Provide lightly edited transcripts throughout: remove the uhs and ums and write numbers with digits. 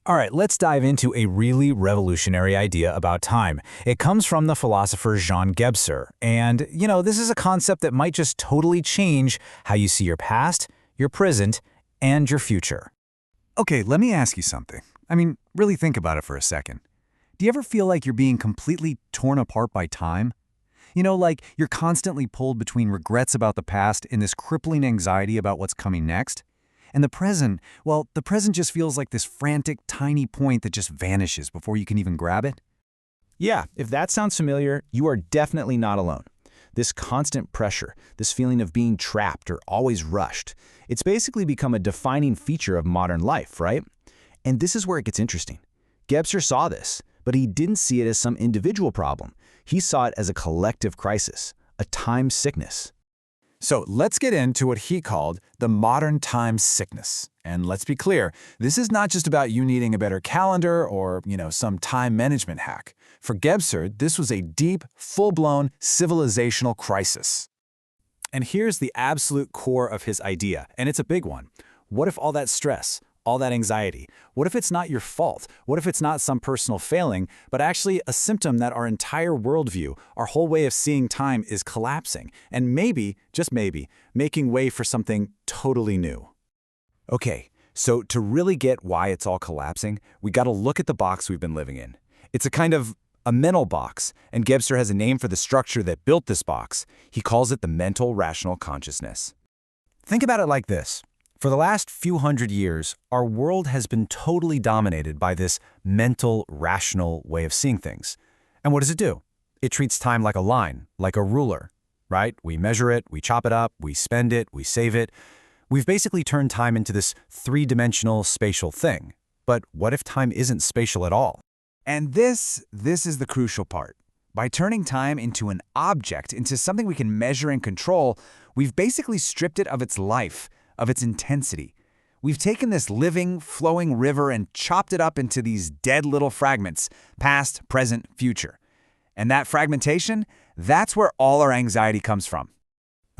All right, let's dive into a really revolutionary idea about time. It comes from the philosopher Jean Gebser, and, this is a concept that might just totally change how you see your past, your present, and your future. Okay, let me ask you something. Really think about it for a second. Do you ever feel like you're being completely torn apart by time? Like you're constantly pulled between regrets about the past and this crippling anxiety about what's coming next? And the present, well, the present just feels like this frantic, tiny point that just vanishes before you can even grab it. Yeah, if that sounds familiar, you are definitely not alone. This constant pressure, this feeling of being trapped or always rushed, it's basically become a defining feature of modern life, right? And this is where it gets interesting. Gebser saw this, but he didn't see it as some individual problem. He saw it as a collective crisis, a time sickness. So let's get into what he called the modern time sickness. And let's be clear, this is not just about you needing a better calendar or, some time management hack. For Gebser, this was a deep, full-blown civilizational crisis. And here's the absolute core of his idea, and it's a big one. What if all that stress, all that anxiety, what if it's not your fault? What if it's not some personal failing, but actually a symptom that our entire worldview, our whole way of seeing time is collapsing, and maybe, just maybe, making way for something totally new? Okay, so to really get why it's all collapsing, we gotta look at the box we've been living in. It's a kind of a mental box, and Gebser has a name for the structure that built this box. He calls it the mental rational consciousness. Think about it like this. For the last few hundred years, our world has been totally dominated by this mental, rational way of seeing things. And what does it do? It treats time like a line, like a ruler, right? We measure it, we chop it up, we spend it, we save it. We've basically turned time into this three-dimensional spatial thing. But what if time isn't spatial at all? And this is the crucial part. By turning time into an object, into something we can measure and control, we've basically stripped it of its life, of its intensity. We've taken this living, flowing river and chopped it up into these dead little fragments, past, present, future. And that fragmentation, that's where all our anxiety comes from.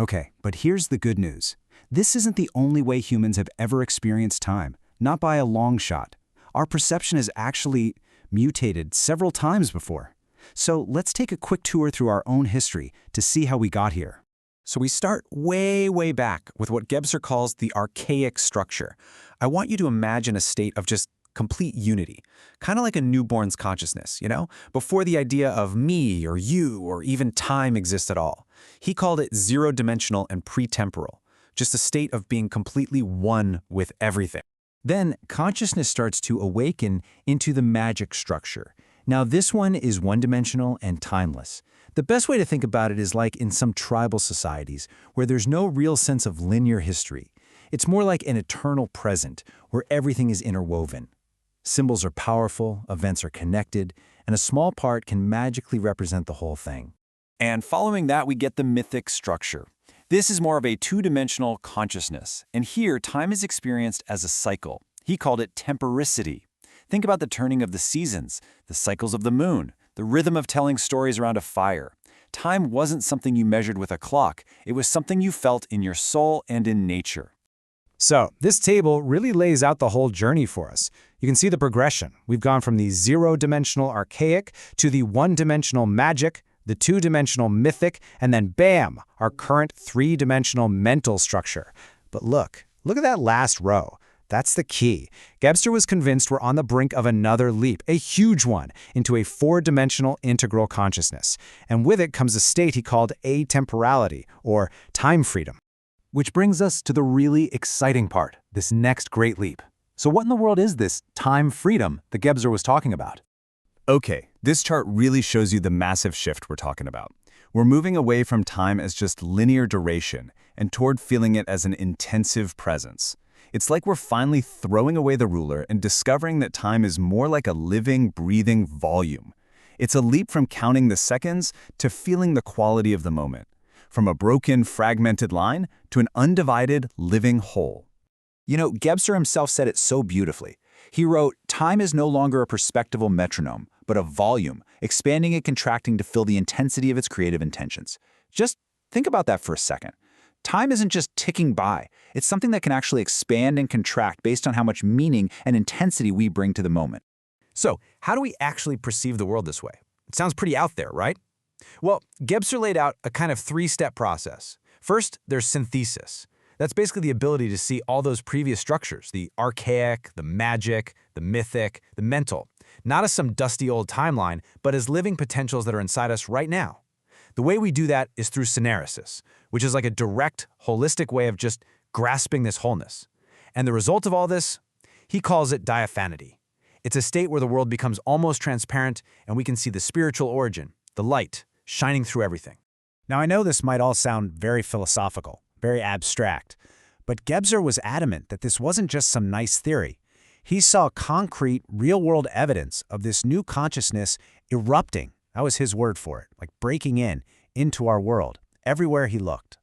Okay, but here's the good news. This isn't the only way humans have ever experienced time, not by a long shot. Our perception has actually mutated several times before. So let's take a quick tour through our own history to see how we got here. So we start way, way back with what Gebser calls the archaic structure. I want you to imagine a state of just complete unity, kind of like a newborn's consciousness, before the idea of me or you or even time exists at all. He called it zero-dimensional and pretemporal, just a state of being completely one with everything. Then consciousness starts to awaken into the magic structure. Now this one is one-dimensional and timeless. The best way to think about it is like in some tribal societies, where there's no real sense of linear history. It's more like an eternal present, where everything is interwoven. Symbols are powerful, events are connected, and a small part can magically represent the whole thing. And following that, we get the mythic structure. This is more of a two-dimensional consciousness, and here time is experienced as a cycle. He called it temporicity. Think about the turning of the seasons, the cycles of the moon, the rhythm of telling stories around a fire. Time wasn't something you measured with a clock. It was something you felt in your soul and in nature. So this table really lays out the whole journey for us. You can see the progression. We've gone from the zero-dimensional archaic to the one-dimensional magic, the two-dimensional mythic, and then bam, our current three-dimensional mental structure. But look at that last row. That's the key. Gebser was convinced we're on the brink of another leap, a huge one, into a four-dimensional integral consciousness. And with it comes a state he called atemporality, or time freedom. Which brings us to the really exciting part, this next great leap. So what in the world is this time freedom that Gebser was talking about? Okay, this chart really shows you the massive shift we're talking about. We're moving away from time as just linear duration and toward feeling it as an intensive presence. It's like we're finally throwing away the ruler and discovering that time is more like a living, breathing volume. It's a leap from counting the seconds to feeling the quality of the moment, from a broken, fragmented line to an undivided, living whole. Gebser himself said it so beautifully. He wrote, "Time is no longer a perspectival metronome, but a volume, expanding and contracting to fill the intensity of its creative intentions." Just think about that for a second. Time isn't just ticking by. It's something that can actually expand and contract based on how much meaning and intensity we bring to the moment. So, how do we actually perceive the world this way? It sounds pretty out there, right? Well, Gebser laid out a kind of three-step process. First, there's synthesis. That's basically the ability to see all those previous structures, the archaic, the magic, the mythic, the mental, not as some dusty old timeline, but as living potentials that are inside us right now. The way we do that is through syneresis, which is like a direct, holistic way of just grasping this wholeness. And the result of all this, he calls it diaphanity. It's a state where the world becomes almost transparent and we can see the spiritual origin, the light, shining through everything. Now, I know this might all sound very philosophical, very abstract, but Gebser was adamant that this wasn't just some nice theory. He saw concrete, real-world evidence of this new consciousness erupting. That was his word for it, like breaking into our world, everywhere he looked.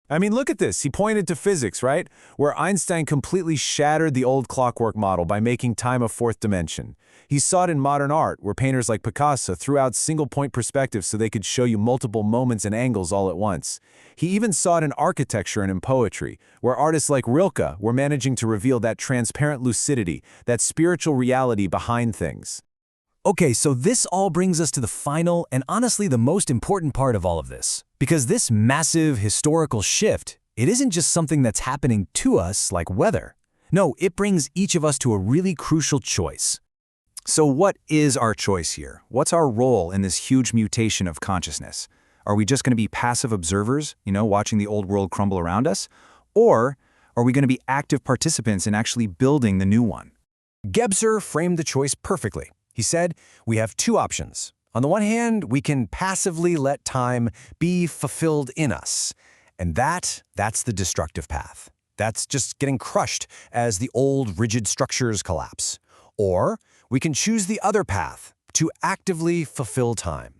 I mean, look at this. He pointed to physics, right? Where Einstein completely shattered the old clockwork model by making time a fourth dimension. He saw it in modern art, where painters like Picasso threw out single-point perspectives so they could show you multiple moments and angles all at once. He even saw it in architecture and in poetry, where artists like Rilke were managing to reveal that transparent lucidity, that spiritual reality behind things. Okay, so this all brings us to the final and honestly the most important part of all of this. Because this massive historical shift, it isn't just something that's happening to us like weather. No, it brings each of us to a really crucial choice. So what is our choice here? What's our role in this huge mutation of consciousness? Are we just going to be passive observers, watching the old world crumble around us? Or are we going to be active participants in actually building the new one? Gebser framed the choice perfectly. He said, we have two options. On the one hand, we can passively let time be fulfilled in us. And that's the destructive path. That's just getting crushed as the old rigid structures collapse. Or we can choose the other path, to actively fulfill time.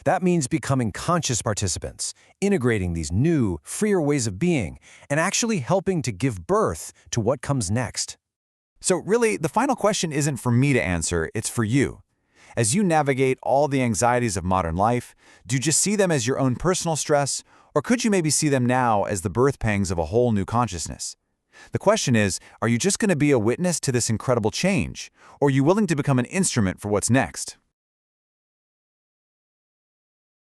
That means becoming conscious participants, integrating these new, freer ways of being, and actually helping to give birth to what comes next. So really, the final question isn't for me to answer, it's for you. As you navigate all the anxieties of modern life, do you just see them as your own personal stress, or could you maybe see them now as the birth pangs of a whole new consciousness? The question is, are you just going to be a witness to this incredible change, or are you willing to become an instrument for what's next?